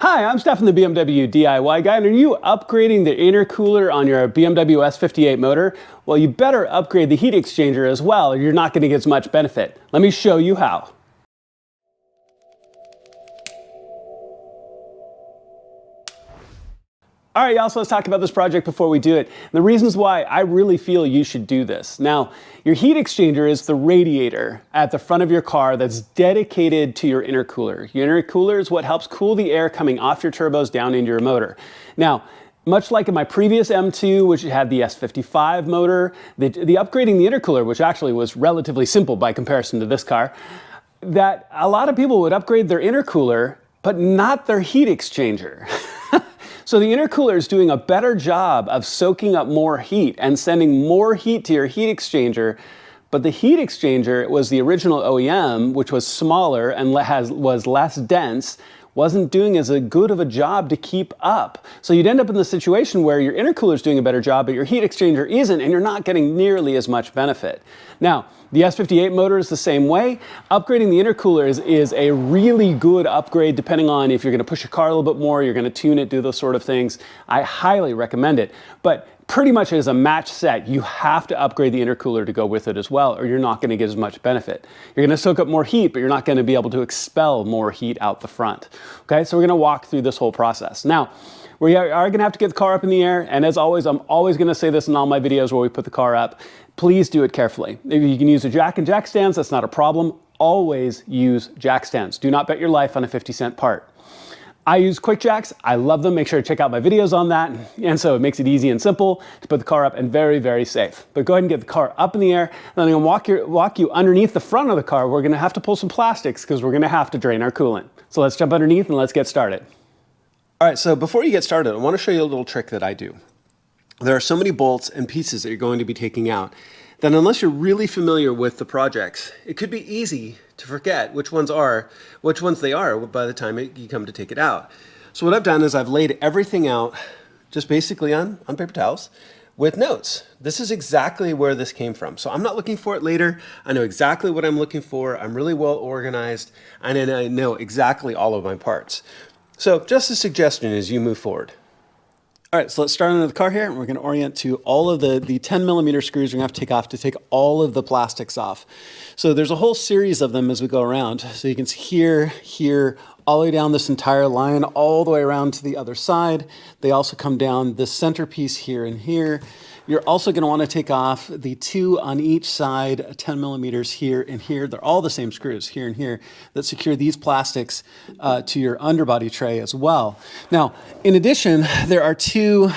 Hi, I'm Stefan, the BMW DIY guy, and are you upgrading the intercooler on your BMW S58 motor? Well, you better upgrade the heat exchanger as well, or you're not going to get as much benefit. Let me show you how. All right, y'all, so let's talk about this project before we do it. And the reasons why I really feel you should do this. Now, your heat exchanger is the radiator at the front of your car that's dedicated to your intercooler. Your intercooler is what helps cool the air coming off your turbos down into your motor. Now, much like in my previous M2, which had the S55 motor, the upgrading the intercooler, which actually was relatively simple by comparison to this car, that a lot of people would upgrade their intercooler, but not their heat exchanger. So the intercooler is doing a better job of soaking up more heat and sending more heat to your heat exchanger, but the heat exchanger was the original OEM, which was smaller and was less dense, wasn't doing as good of a job to keep up. So you'd end up in the situation where your intercooler is doing a better job, but your heat exchanger isn't, and you're not getting nearly as much benefit. Now, the S58 motor is the same way. Upgrading the intercooler is a really good upgrade depending on if you're going to push your car a little bit more, you're going to tune it, do those sort of things. I highly recommend it. But pretty much as a match set, you have to upgrade the intercooler to go with it as well, or you're not going to get as much benefit. You're going to soak up more heat, but you're not going to be able to expel more heat out the front. Okay, so we're going to walk through this whole process. Now, we are going to have to get the car up in the air, and as always, I'm always going to say this in all my videos where we put the car up. Please do it carefully. If you can use a jack and jack stands, that's not a problem. Always use jack stands. Do not bet your life on a 50-cent part. I use Quickjacks. I love them. Make sure to check out my videos on that. And so it makes it easy and simple to put the car up and very, very safe. But go ahead and get the car up in the air. And then I'm going to walk you underneath the front of the car. We're going to have to pull some plastics because we're going to have to drain our coolant. So let's jump underneath and let's get started. All right, so before you get started, I want to show you a little trick that I do. There are so many bolts and pieces that you're going to be taking out that unless you're really familiar with the projects, it could be easy to forget which ones they are by the time you come to take it out. So what I've done is I've laid everything out just basically on paper towels with notes. This is exactly where this came from. So I'm not looking for it later. I know exactly what I'm looking for. I'm really well organized, and then I know exactly all of my parts. So just a suggestion as you move forward. All right, so let's start into the car here, and we're going to orient to all of the 10 millimeter screws we're going to have to take off to take all of the plastics off. So there's a whole series of them as we go around. So you can see here, all the way down this entire line, all the way around to the other side. They also come down this centerpiece here and here. You're also going to want to take off the 2 on each side, 10 millimeters here and here. They're all the same screws here and here that secure these plastics to your underbody tray as well. Now, in addition, there are 2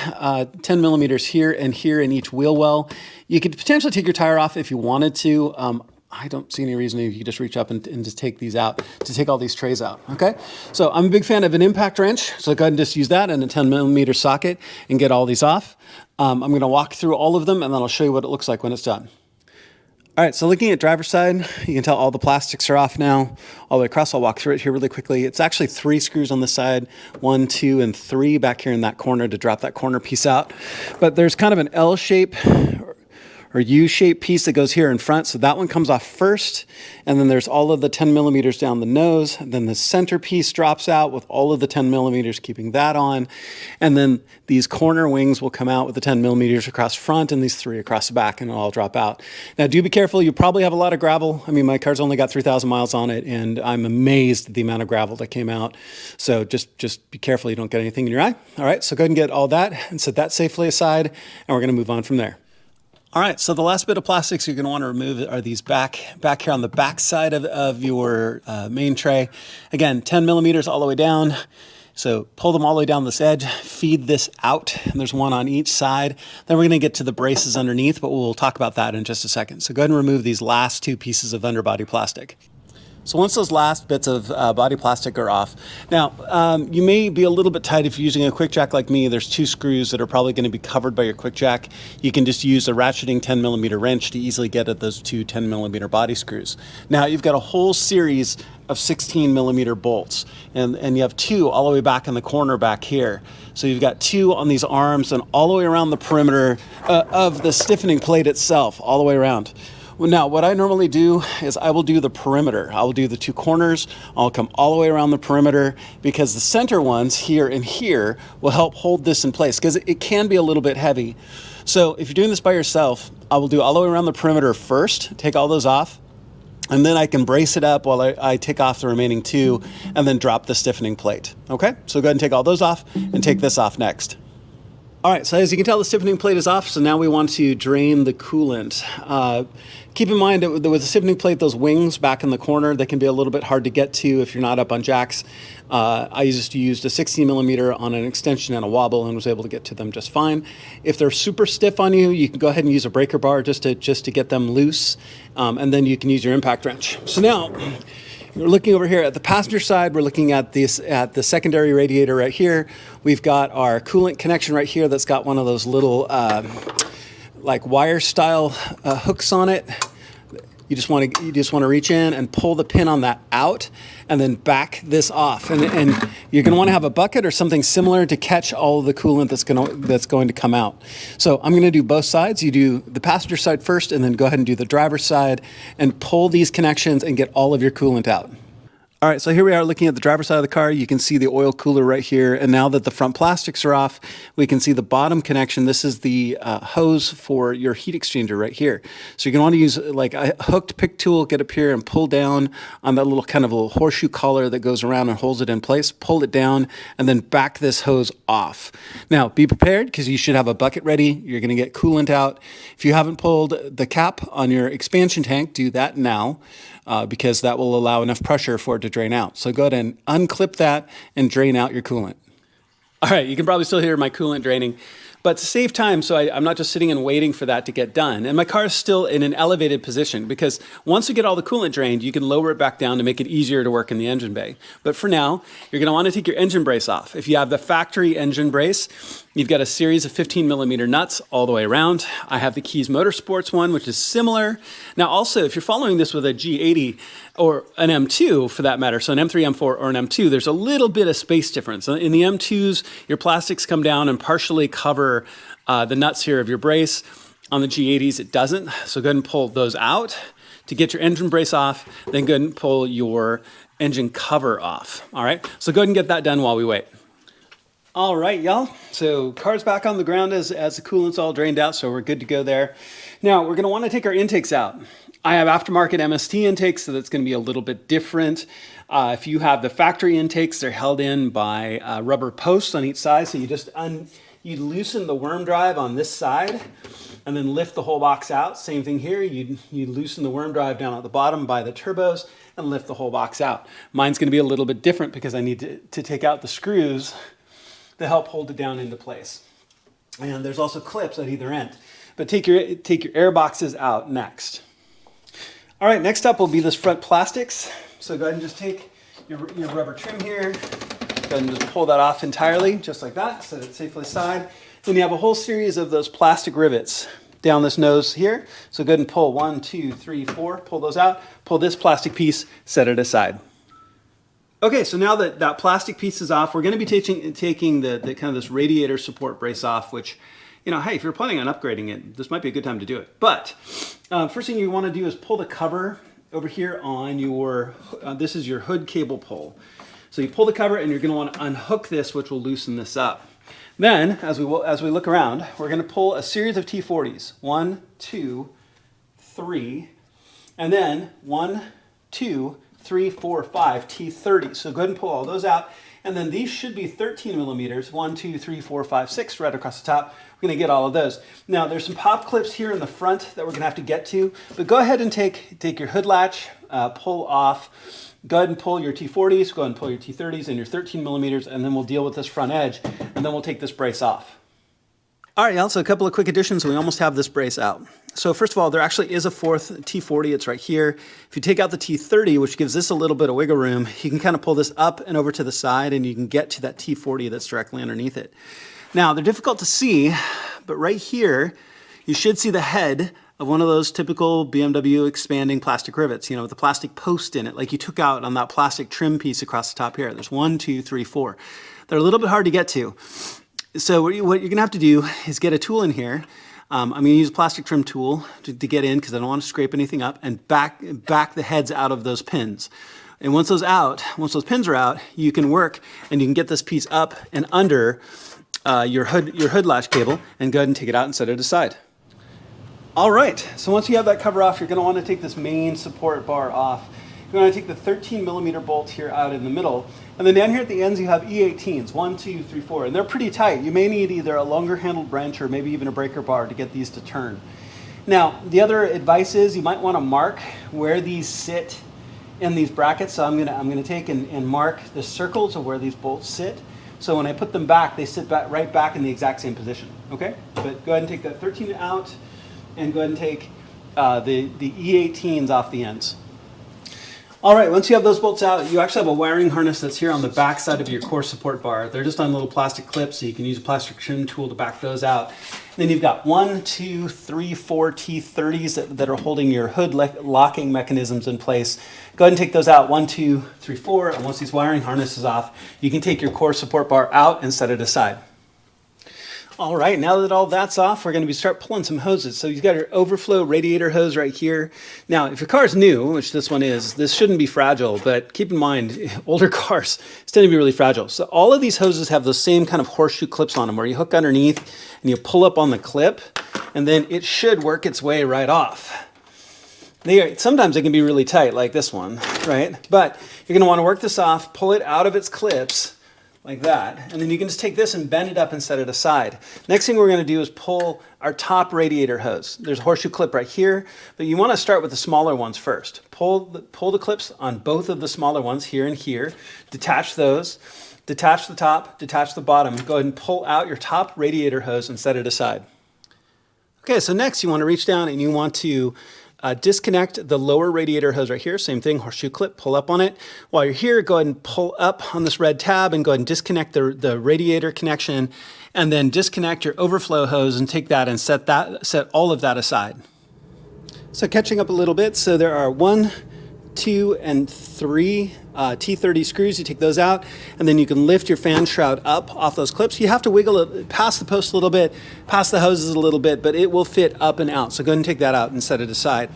10 millimeters here and here in each wheel well. You could potentially take your tire off if you wanted to. I don't see any reason you could just reach up and just take these out, to take all these trays out, okay? So I'm a big fan of an impact wrench, so go ahead and just use that and a 10 millimeter socket and get all these off. I'm gonna walk through all of them and then I'll show you what it looks like when it's done. All right, so looking at driver's side, you can tell all the plastics are off now, all the way across. I'll walk through it here really quickly. It's actually 3 screws on the side, 1, 2, and 3 back here in that corner to drop that corner piece out. But there's kind of an L shape or U-shaped piece that goes here in front. So that one comes off first. And then there's all of the 10 millimeters down the nose. Then the center piece drops out with all of the 10 millimeters, keeping that on. And then these corner wings will come out with the 10 millimeters across front and these 3 across the back, and it'll all drop out. Now do be careful. You probably have a lot of gravel. I mean, my car's only got 3,000 miles on it, and I'm amazed at the amount of gravel that came out. So just be careful you don't get anything in your eye. All right, so go ahead and get all that and set that safely aside, and we're gonna move on from there. All right, so the last bit of plastics you're going to want to remove are these back here on the back side of your main tray. Again, 10 millimeters all the way down. So pull them all the way down this edge, feed this out, and there's 1 on each side. Then we're going to get to the braces underneath, but we'll talk about that in just a second. So go ahead and remove these last 2 pieces of underbody plastic. So once those last bits of body plastic are off, now you may be a little bit tight if you're using a Quickjack like me. There's 2 screws that are probably going to be covered by your Quickjack. You can just use a ratcheting 10 millimeter wrench to easily get at those 2 10 millimeter body screws. Now you've got a whole series of 16 millimeter bolts, and you have 2 all the way back in the corner back here. So you've got 2 on these arms and all the way around the perimeter of the stiffening plate itself, all the way around. Well, now what I normally do is I will do the perimeter. I will do the two corners. I'll come all the way around the perimeter because the center ones here and here will help hold this in place because it can be a little bit heavy. So if you're doing this by yourself, I will do all the way around the perimeter first, take all those off, and then I can brace it up while I take off the remaining two and then drop the stiffening plate. Okay, so go ahead and take all those off and take this off next. All right, so as you can tell, the stiffening plate is off, so now we want to drain the coolant. Keep in mind that with the stiffening plate, those wings back in the corner, they can be a little bit hard to get to if you're not up on jacks. I used a 16 millimeter on an extension and a wobble and was able to get to them just fine. If they're super stiff on you, you can go ahead and use a breaker bar just to get them loose, and then you can use your impact wrench. So now, we're looking over here at the passenger side. We're looking at the secondary radiator right here. We've got our coolant connection right here that's got one of those little like wire style hooks on it. You just want to reach in and pull the pin on that out and then back this off. And you're going to want to have a bucket or something similar to catch all of the coolant that's going to come out. So I'm going to do both sides. You do the passenger side first and then go ahead and do the driver's side and pull these connections and get all of your coolant out. All right, so here we are looking at the driver's side of the car. You can see the oil cooler right here. And now that the front plastics are off, we can see the bottom connection. This is the hose for your heat exchanger right here. So you're gonna wanna use like a hooked pick tool, get up here and pull down on that little kind of a little horseshoe collar that goes around and holds it in place, pull it down, and then back this hose off. Now, be prepared because you should have a bucket ready. You're gonna get coolant out. If you haven't pulled the cap on your expansion tank, do that now. Because that will allow enough pressure for it to drain out. So go ahead and unclip that and drain out your coolant. All right, you can probably still hear my coolant draining, but to save time, so I'm not just sitting and waiting for that to get done. And my car is still in an elevated position because once you get all the coolant drained, you can lower it back down to make it easier to work in the engine bay. But for now, you're gonna wanna take your engine brace off. If you have the factory engine brace, you've got a series of 15 millimeter nuts all the way around. I have the Keys Motorsports one, which is similar. Now also, if you're following this with a G80 or an M2 for that matter, so an M3, M4, or an M2, there's a little bit of space difference. In the M2s, your plastics come down and partially cover the nuts here of your brace. On the G80s, it doesn't. So go ahead and pull those out to get your engine brace off, then go ahead and pull your engine cover off. All right, so go ahead and get that done while we wait. All right, y'all. So car's back on the ground as the coolant's all drained out, so we're good to go there. Now, we're gonna wanna take our intakes out. I have aftermarket MST intakes, so that's gonna be a little bit different. If you have the factory intakes, they're held in by rubber posts on each side, so you loosen the worm drive on this side and then lift the whole box out. Same thing here, you loosen the worm drive down at the bottom by the turbos and lift the whole box out. Mine's gonna be a little bit different because I need to take out the screws to help hold it down into place. And there's also clips at either end. But take your air boxes out next. All right, next up will be this front plastics. So go ahead and just take your rubber trim here. Go ahead and just pull that off entirely, just like that, set it safely aside. Then you have a whole series of those plastic rivets down this nose here. So go ahead and pull 1, 2, 3, 4, pull those out, pull this plastic piece, set it aside. Okay, so now that that plastic piece is off, we're gonna be taking the kind of this radiator support brace off, which, you know, hey, if you're planning on upgrading it, this might be a good time to do it. But first thing you wanna do is pull the cover over here on your, this is your hood cable pull. So you pull the cover and you're gonna wanna unhook this, which will loosen this up. Then, as we look around, we're gonna pull a series of T40s. 1, 2, 3, and then 1, 2, 3, 4, 5 T30. So go ahead and pull all those out. And then these should be 13 millimeters, 1, 2, 3, 4, 5, 6 right across the top. We're gonna get all of those. Now there's some pop clips here in the front that we're gonna have to get to, but go ahead and take your hood latch, pull off, go ahead and pull your T40s, go ahead and pull your T30s and your 13 millimeters, and then we'll deal with this front edge, and then we'll take this brace off. All right, y'all, so a couple of quick additions. We almost have this brace out. So first of all, there actually is a fourth T40. It's right here. If you take out the T30, which gives this a little bit of wiggle room, you can kind of pull this up and over to the side, and you can get to that T40 that's directly underneath it. Now, they're difficult to see, but right here, you should see the head of one of those typical BMW expanding plastic rivets, you know, with the plastic post in it, like you took out on that plastic trim piece across the top here. There's 1, 2, 3, 4. They're a little bit hard to get to. So what you're gonna have to do is get a tool in here. I'm going to use a plastic trim tool to get in because I don't want to scrape anything up, and back the heads out of those pins. And once those pins are out, you can work and you can get this piece up and under your hood latch cable and go ahead and take it out and set it aside. All right, so once you have that cover off, you're going to want to take this main support bar off. You're going to take the 13mm bolt here out in the middle, and then down here at the ends you have E18s, 1, 2, 3, 4, and they're pretty tight. You may need either a longer handled wrench or maybe even a breaker bar to get these to turn. Now, the other advice is you might want to mark where these sit in these brackets. So I'm gonna take and mark the circles of where these bolts sit. So when I put them back, they sit right back in the exact same position. Okay, but go ahead and take that 13 out, and go ahead and take the E18s off the ends. All right, once you have those bolts out, you actually have a wiring harness that's here on the back side of your core support bar. They're just on little plastic clips, so you can use a plastic trim tool to back those out. And then you've got 1, 2, 3, 4 T30s that are holding your hood locking mechanisms in place. Go ahead and take those out, 1, 2, 3, 4, and once these wiring harnesses off, you can take your core support bar out and set it aside. All right, now that all that's off, we're going to start pulling some hoses. So you've got your overflow radiator hose right here. Now, if your car is new, which this one is, this shouldn't be fragile, but keep in mind, older cars tend to be really fragile. So all of these hoses have those same kind of horseshoe clips on them where you hook underneath and you pull up on the clip, and then it should work its way right off. Sometimes they can be really tight, like this one, right? But you're going to want to work this off, pull it out of its clips, like that, and then you can just take this and bend it up and set it aside. Next thing we're going to do is pull our top radiator hose. There's a horseshoe clip right here, but you want to start with the smaller ones first. Pull the clips on both of the smaller ones, here and here. Detach those, detach the top, detach the bottom. Go ahead and pull out your top radiator hose and set it aside. Okay, so next you want to reach down and you want to disconnect the lower radiator hose right here. Same thing, horseshoe clip, pull up on it. While you're here, go ahead and pull up on this red tab and go ahead and disconnect the radiator connection, and then disconnect your overflow hose and take that and set all of that aside. So catching up a little bit, so there are 1, 2, and 3 T30 screws. You take those out, and then you can lift your fan shroud up off those clips. You have to wiggle it past the post a little bit, past the hoses a little bit, but it will fit up and out. So go ahead and take that out and set it aside.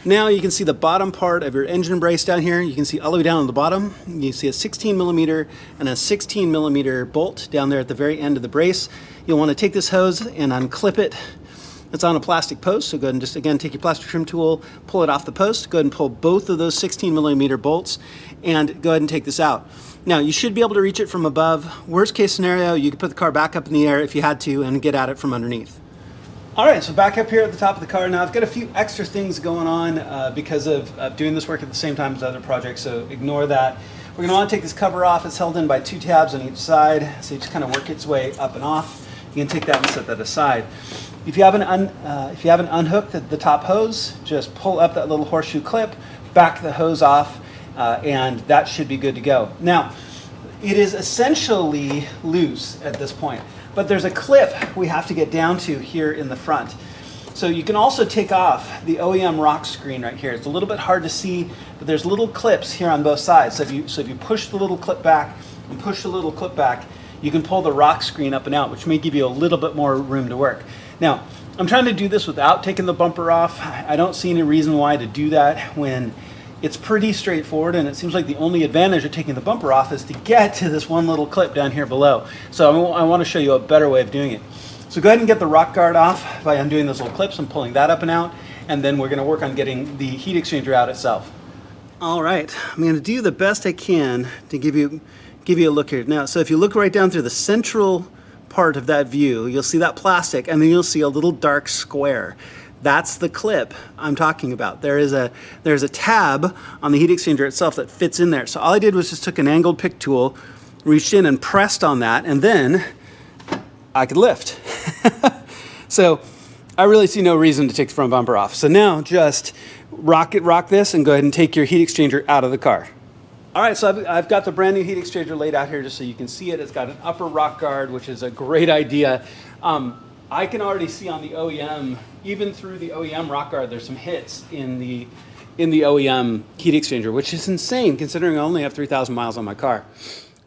Now you can see the bottom part of your engine brace down here. You can see all the way down on the bottom. You see a 16mm and a 16mm bolt down there at the very end of the brace. You'll want to take this hose and unclip it. It's on a plastic post, so go ahead and just, again, take your plastic trim tool, pull it off the post, go ahead and pull both of those 16mm bolts, and go ahead and take this out. Now, you should be able to reach it from above. Worst case scenario, you could put the car back up in the air if you had to and get at it from underneath. All right, so back up here at the top of the car. Now, I've got a few extra things going on because of doing this work at the same time as other projects, so ignore that. We're gonna wanna take this cover off. It's held in by 2 tabs on each side, so you just kind of work its way up and off. You can take that and set that aside. If you haven't unhooked the top hose, just pull up that little horseshoe clip, back the hose off, and that should be good to go. Now, it is essentially loose at this point, but there's a clip we have to get down to here in the front. So you can also take off the OEM rock screen right here. It's a little bit hard to see, but there's little clips here on both sides. So if you push the little clip back and push the little clip back, you can pull the rock screen up and out, which may give you a little bit more room to work. Now, I'm trying to do this without taking the bumper off. I don't see any reason why to do that when it's pretty straightforward, and it seems like the only advantage of taking the bumper off is to get to this one little clip down here below. So I want to show you a better way of doing it. So go ahead and get the rock guard off by undoing those little clips and pulling that up and out, and then we're going to work on getting the heat exchanger out itself. All right, I'm going to do the best I can to give you a look here. Now, so if you look right down through the central part of that view, you'll see that plastic, and then you'll see a little dark square. That's the clip I'm talking about. There's a tab on the heat exchanger itself that fits in there. So all I did was just took an angled pick tool, reached in and pressed on that, and then I could lift. So I really see no reason to take the front bumper off. So now just rock this and go ahead and take your heat exchanger out of the car. All right, so I've got the brand new heat exchanger laid out here just so you can see it. It's got an upper rock guard, which is a great idea. I can already see on the OEM, even through the OEM rock guard, there's some hits in the OEM heat exchanger, which is insane considering I only have 3,000 miles on my car.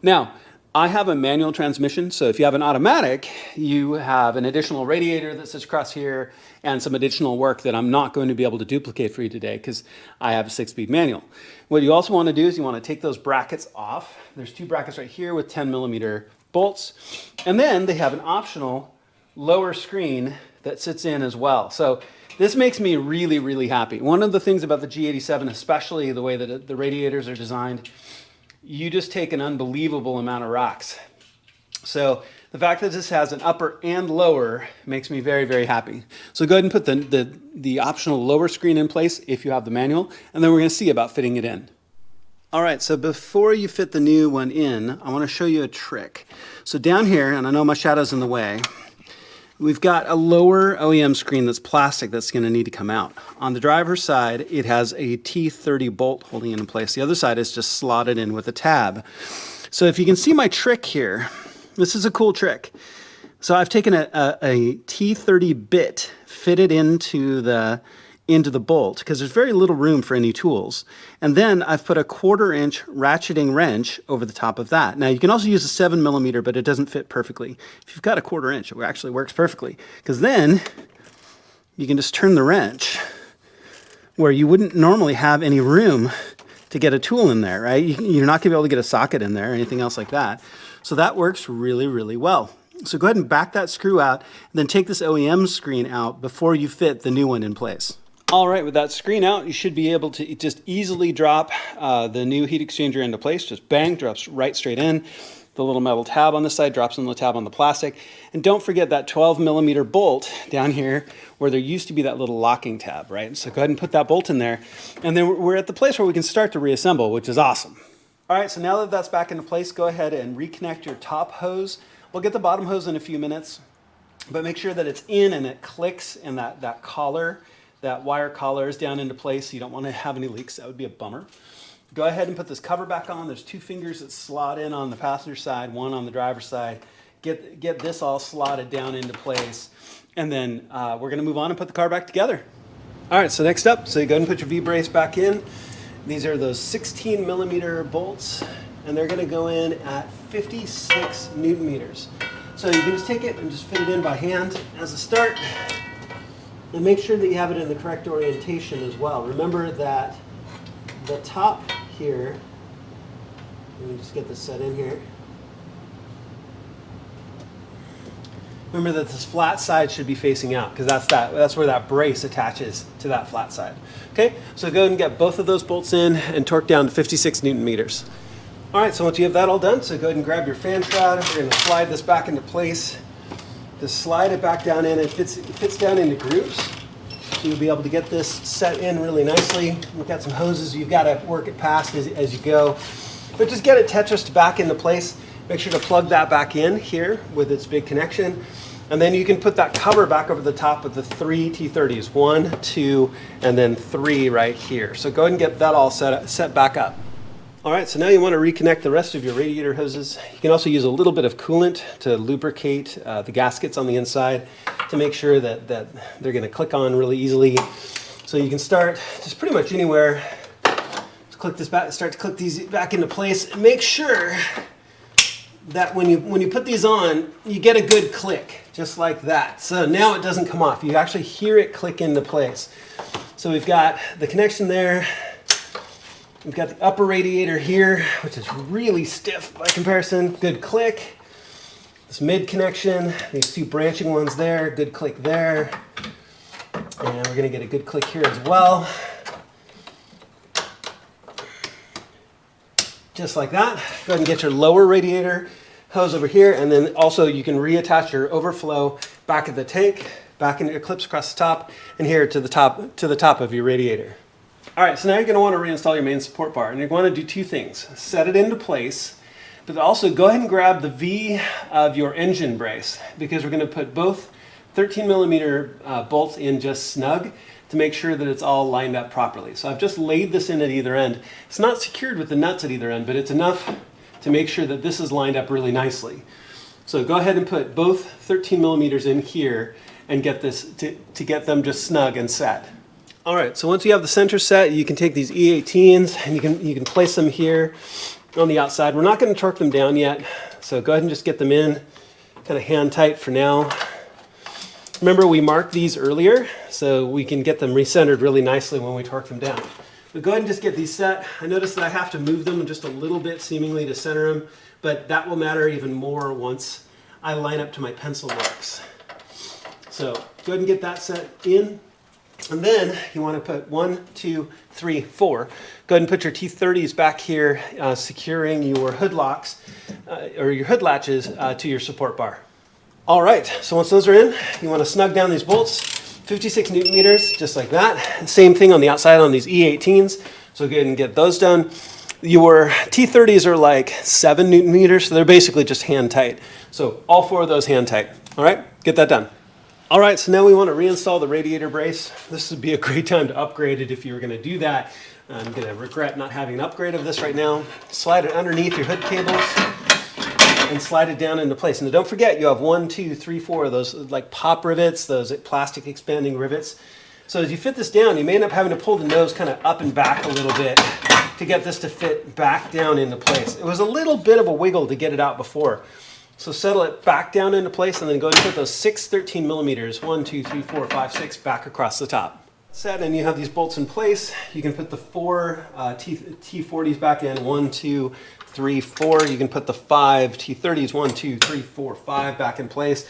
Now, I have a manual transmission, so if you have an automatic, you have an additional radiator that sits across here and some additional work that I'm not going to be able to duplicate for you today because I have a 6-speed manual. What you also want to do is you want to take those brackets off. There's 2 brackets right here with 10mm bolts, and then they have an optional lower screen that sits in as well. So this makes me really, really happy. One of the things about the G87, especially the way that the radiators are designed, you just take an unbelievable amount of rocks. So the fact that this has an upper and lower makes me very, very happy. So go ahead and put the optional lower screen in place if you have the manual, and then we're going to see about fitting it in. All right, so before you fit the new one in, I want to show you a trick. So down here, and I know my shadow's in the way, we've got a lower OEM screen that's plastic that's going to need to come out. On the driver's side, it has a T30 bolt holding it in place. The other side is just slotted in with a tab. So if you can see my trick here, this is a cool trick. So I've taken a T30 bit, fitted into the bolt because there's very little room for any tools. And then I've put a 1/4-inch ratcheting wrench over the top of that. Now you can also use a 7mm, but it doesn't fit perfectly. If you've got a 1/4-inch, it actually works perfectly because then you can just turn the wrench where you wouldn't normally have any room to get a tool in there, right? You're not gonna be able to get a socket in there or anything else like that. So that works really, really well. So go ahead and back that screw out and then take this OEM screen out before you fit the new one in place. All right, with that screen out, you should be able to just easily drop the new heat exchanger into place. Just bang, drops right straight in. The little metal tab on the side drops in the tab on the plastic. And don't forget that 12mm bolt down here where there used to be that little locking tab, right? So go ahead and put that bolt in there. And then we're at the place where we can start to reassemble, which is awesome. All right, so now that that's back into place, go ahead and reconnect your top hose. We'll get the bottom hose in a few minutes, but make sure that it's in and it clicks and that collar, that wire collar is down into place. So you don't want to have any leaks. That would be a bummer. Go ahead and put this cover back on. There's 2 fingers that slot in on the passenger side, 1 on the driver's side. Get this all slotted down into place. And then we're going to move on and put the car back together. All right, so next up, so you go ahead and put your V-brace back in. These are those 16mm bolts, and they're going to go in at 56 Newton meters. So you can just take it and just fit it in by hand as a start. And make sure that you have it in the correct orientation as well. Remember that the top here, let me just get this set in here. Remember that this flat side should be facing out because that's where that brace attaches to that flat side. Okay, so go ahead and get both of those bolts in and torque down to 56 Newton meters. All right, so once you have that all done, so go ahead and grab your fan shroud. We're going to slide this back into place. Just slide it back down in. It fits down into grooves. So you'll be able to get this set in really nicely. We've got some hoses you've got to work it past as you go. But just get it Tetrised back into place. Make sure to plug that back in here with its big connection. And then you can put that cover back over the top of the 3 T30s. 1, 2, and then 3 right here. So go ahead and get that all set back up. All right, so now you want to reconnect the rest of your radiator hoses. You can also use a little bit of coolant to lubricate the gaskets on the inside to make sure that they're going to click on really easily. So you can start just pretty much anywhere. Just click this back, start to click these back into place. And make sure that when you put these on, you get a good click, just like that. So now it doesn't come off. You actually hear it click into place. So we've got the connection there. We've got the upper radiator here, which is really stiff by comparison. Good click. This mid connection, these 2 branching ones there, good click there. And we're going to get a good click here as well. Just like that. Go ahead and get your lower radiator hose over here, and then also you can reattach your overflow back at the tank, back into your clips across the top, and here to the top of your radiator. All right, so now you're going to want to reinstall your main support bar, and you're going to do 2 things. Set it into place, but also go ahead and grab the V of your engine brace, because we're going to put both 13mm bolts in just snug to make sure that it's all lined up properly. So I've just laid this in at either end. It's not secured with the nuts at either end, but it's enough to make sure that this is lined up really nicely. So go ahead and put both 13mm in here and get this to get them just snug and set. All right, so once you have the center set, you can take these E18s and you can place them here on the outside. We're not going to torque them down yet, So go ahead and just get them in, kind of hand tight for now. Remember, we marked these earlier, so we can get them recentered really nicely when we torque them down. But go ahead and just get these set. I notice that I have to move them just a little bit seemingly to center them, but that will matter even more once I line up to my pencil marks. So go ahead and get that set in. And then you want to put 1, 2, 3, 4. Go ahead and put your T30s back here, securing your hood locks or your hood latches to your support bar. All right, so once those are in, you want to snug down these bolts, 56 Newton meters, just like that. Same thing on the outside on these E18s. So go ahead and get those done. Your T30s are like 7 Newton meters, so they're basically just hand tight. So all 4 of those hand tight. All right, get that done. All right, so now we want to reinstall the radiator brace. This would be a great time to upgrade it if you were going to do that. I'm going to regret not having an upgrade of this right now. Slide it underneath your hood cables and slide it down into place. And don't forget, you have 1, 2, 3, 4 of those like pop rivets, those plastic expanding rivets. So as you fit this down, you may end up having to pull the nose kind of up and back a little bit to get this to fit back down into place. It was a little bit of a wiggle to get it out before. So settle it back down into place and then go ahead and put those 6 13 millimeters, 1, 2, 3, 4, 5, 6 back across the top. Set, and you have these bolts in place. You can put the 4 T40s back in, 1, 2, 3, 4. You can put the 5 T30s, 1, 2, 3, 4, 5 back in place.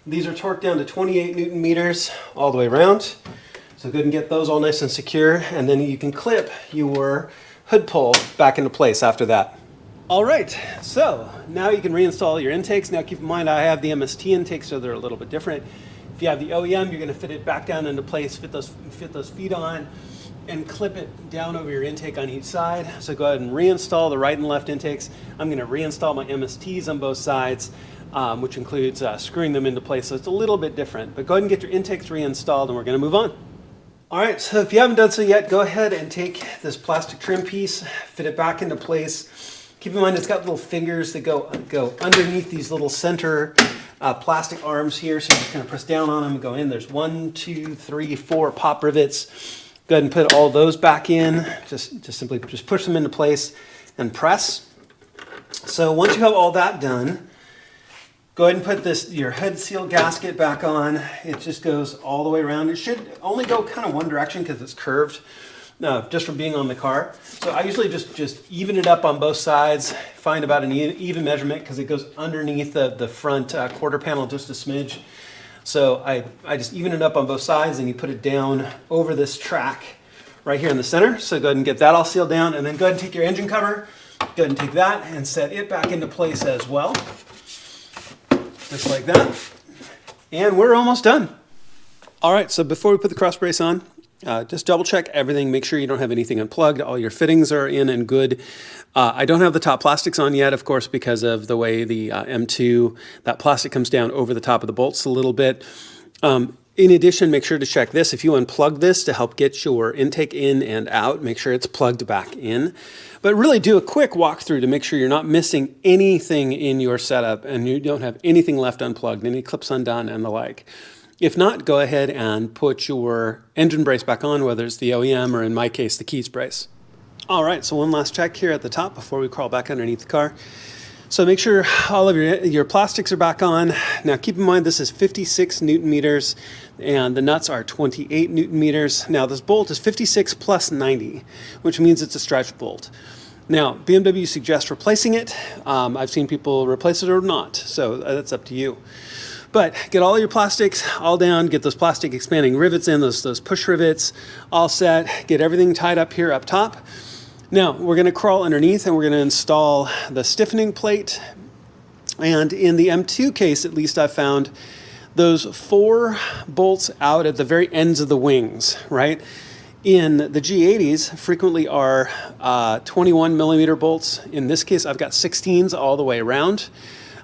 These are torqued down to 28 Newton meters all the way around. So go ahead and get those all nice and secure, and then you can clip your hood pull back into place after that. All right, so now you can reinstall your intakes. Now keep in mind I have the MST intakes, so they're a little bit different. If you have the OEM, you're going to fit it back down into place, fit those feet on, and clip it down over your intake on each side. So go ahead and reinstall the right and left intakes. I'm going to reinstall my MSTs on both sides, which includes screwing them into place. So it's a little bit different, but go ahead and get your intakes reinstalled and we're going to move on. All right, so if you haven't done so yet, go ahead and take this plastic trim piece, fit it back into place. Keep in mind it's got little fingers that go underneath these little center plastic arms here. So you're just gonna press down on them and go in. There's 1, 2, 3, 4 pop rivets. Go ahead and put all those back in. Just simply push them into place and press. So once you have all that done, go ahead and put your head seal gasket back on. It just goes all the way around. It should only go kind of one direction because it's curved, just from being on the car. So I usually just even it up on both sides, find about an even measurement because it goes underneath the front quarter panel just a smidge. So I just even it up on both sides and you put it down over this track right here in the center. So go ahead and get that all sealed down and then go ahead and take your engine cover, go ahead and take that and set it back into place as well. Just like that. And we're almost done. All right, so before we put the cross brace on, just double check everything. Make sure you don't have anything unplugged. All your fittings are in and good. I don't have the top plastics on yet, of course, because of the way the M2, that plastic comes down over the top of the bolts a little bit. In addition, make sure to check this. If you unplug this to help get your intake in and out, make sure it's plugged back in. But really do a quick walkthrough to make sure you're not missing anything in your setup and you don't have anything left unplugged, any clips undone and the like. If not, go ahead and put your engine brace back on, whether it's the OEM or in my case, the Keys brace. All right, so one last check here at the top before we crawl back underneath the car. So make sure all of your plastics are back on. Now keep in mind this is 56 Newton meters and the nuts are 28 Newton meters. Now this bolt is 56 plus 90, which means it's a stretch bolt. Now BMW suggests replacing it. I've seen people replace it or not, so that's up to you. But get all your plastics all down, get those plastic expanding rivets in, those push rivets all set, get everything tied up here up top. Now we're going to crawl underneath and we're going to install the stiffening plate. And in the M2 case, at least I found those 4 bolts out at the very ends of the wings, right? In the G80s frequently are 21 millimeter bolts. In this case, I've got 16s all the way around.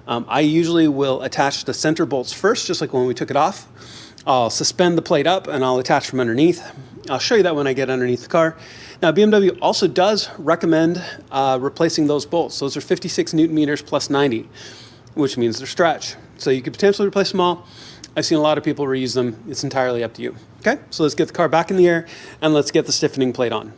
I usually will attach the center bolts first, just like when we took it off. I'll suspend the plate up and I'll attach from underneath. I'll show you that when I get underneath the car. Now BMW also does recommend replacing those bolts. Those are 56 Newton meters plus 90, which means they're stretch. So you could potentially replace them all. I've seen a lot of people reuse them. It's entirely up to you. Okay, so let's get the car back in the air and let's get the stiffening plate on.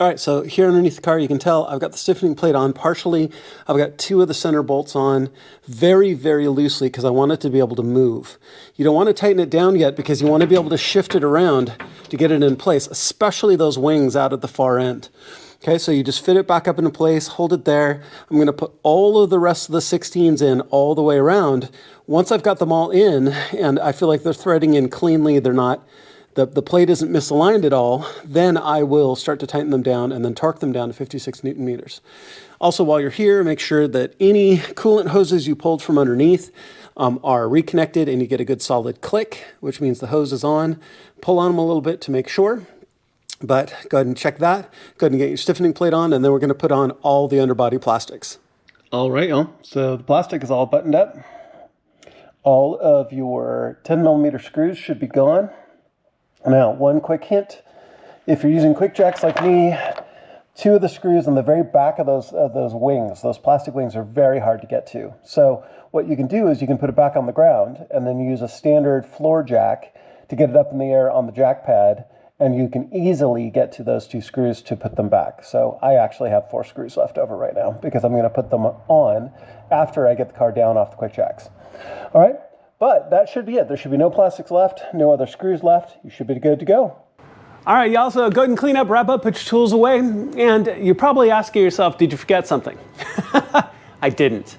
All right, so here underneath the car, you can tell I've got the stiffening plate on partially. I've got 2 of the center bolts on very, very loosely because I want it to be able to move. You don't want to tighten it down yet because you want to be able to shift it around to get it in place, especially those wings out at the far end. Okay, so you just fit it back up into place, hold it there. I'm going to put all of the rest of the 16s in all the way around. Once I've got them all in and I feel like they're threading in cleanly, they're not, the plate isn't misaligned at all, then I will start to tighten them down and then torque them down to 56 Newton meters. Also, while you're here, make sure that any coolant hoses you pulled from underneath are reconnected and you get a good solid click, which means the hose is on. Pull on them a little bit to make sure, but go ahead and check that. Go ahead and get your stiffening plate on, and then we're going to put on all the underbody plastics. All right, y'all. So the plastic is all buttoned up. All of your 10mm screws should be gone. Now, one quick hint, if you're using Quickjacks like me, 2 of the screws on the very back of those wings, those plastic wings, are very hard to get to. So what you can do is you can put it back on the ground and then use a standard floor jack to get it up in the air on the jack pad, and you can easily get to those 2 screws to put them back. So I actually have 4 screws left over right now because I'm going to put them on after I get the car down off the Quickjacks. All right. But that should be it. There should be no plastics left, no other screws left. You should be good to go. All right, y'all, so go ahead and clean up, wrap up, put your tools away. And you're probably asking yourself, did you forget something? I didn't.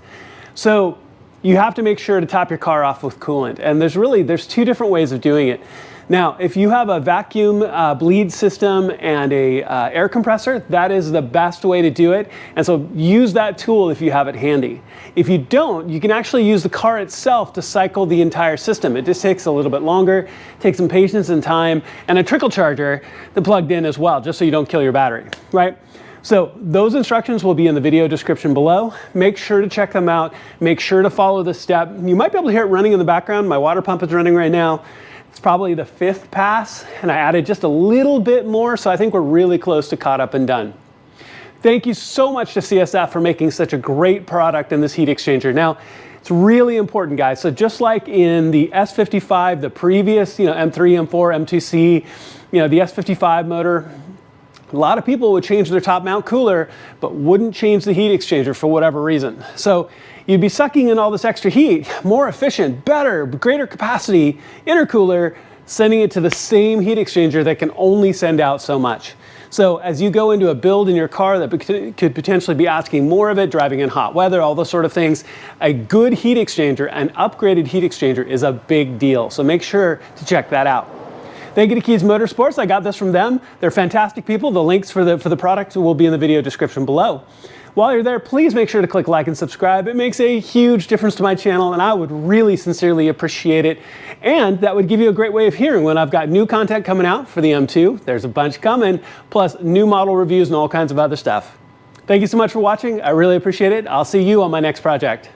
So you have to make sure to top your car off with coolant. And there's 2 different ways of doing it. Now, if you have a vacuum bleed system and a air compressor, that is the best way to do it. And so use that tool if you have it handy. If you don't, you can actually use the car itself to cycle the entire system. It just takes a little bit longer, takes some patience and time, and a trickle charger that plugged in as well, just so you don't kill your battery, right? So those instructions will be in the video description below. Make sure to check them out. Make sure to follow this step. You might be able to hear it running in the background. My water pump is running right now. It's probably the 5th pass, and I added just a little bit more, so I think we're really close to caught up and done. Thank you so much to CSF for making such a great product in this heat exchanger. Now, it's really important, guys. So just like in the S55, the previous, M3, M4, M2C, the S55 motor, a lot of people would change their top mount cooler, but wouldn't change the heat exchanger for whatever reason. So you'd be sucking in all this extra heat, more efficient, better, greater capacity, intercooler, sending it to the same heat exchanger that can only send out so much. So as you go into a build in your car that could potentially be asking more of it, driving in hot weather, all those sort of things, a good heat exchanger, an upgraded heat exchanger, is a big deal. So make sure to check that out. Thank you to Keys Motorsports. I got this from them. They're fantastic people. The links for the product will be in the video description below. While you're there, please make sure to click like and subscribe. It makes a huge difference to my channel, and I would really sincerely appreciate it. And that would give you a great way of hearing when I've got new content coming out for the M2. There's a bunch coming, plus new model reviews and all kinds of other stuff. Thank you so much for watching. I really appreciate it. I'll see you on my next project.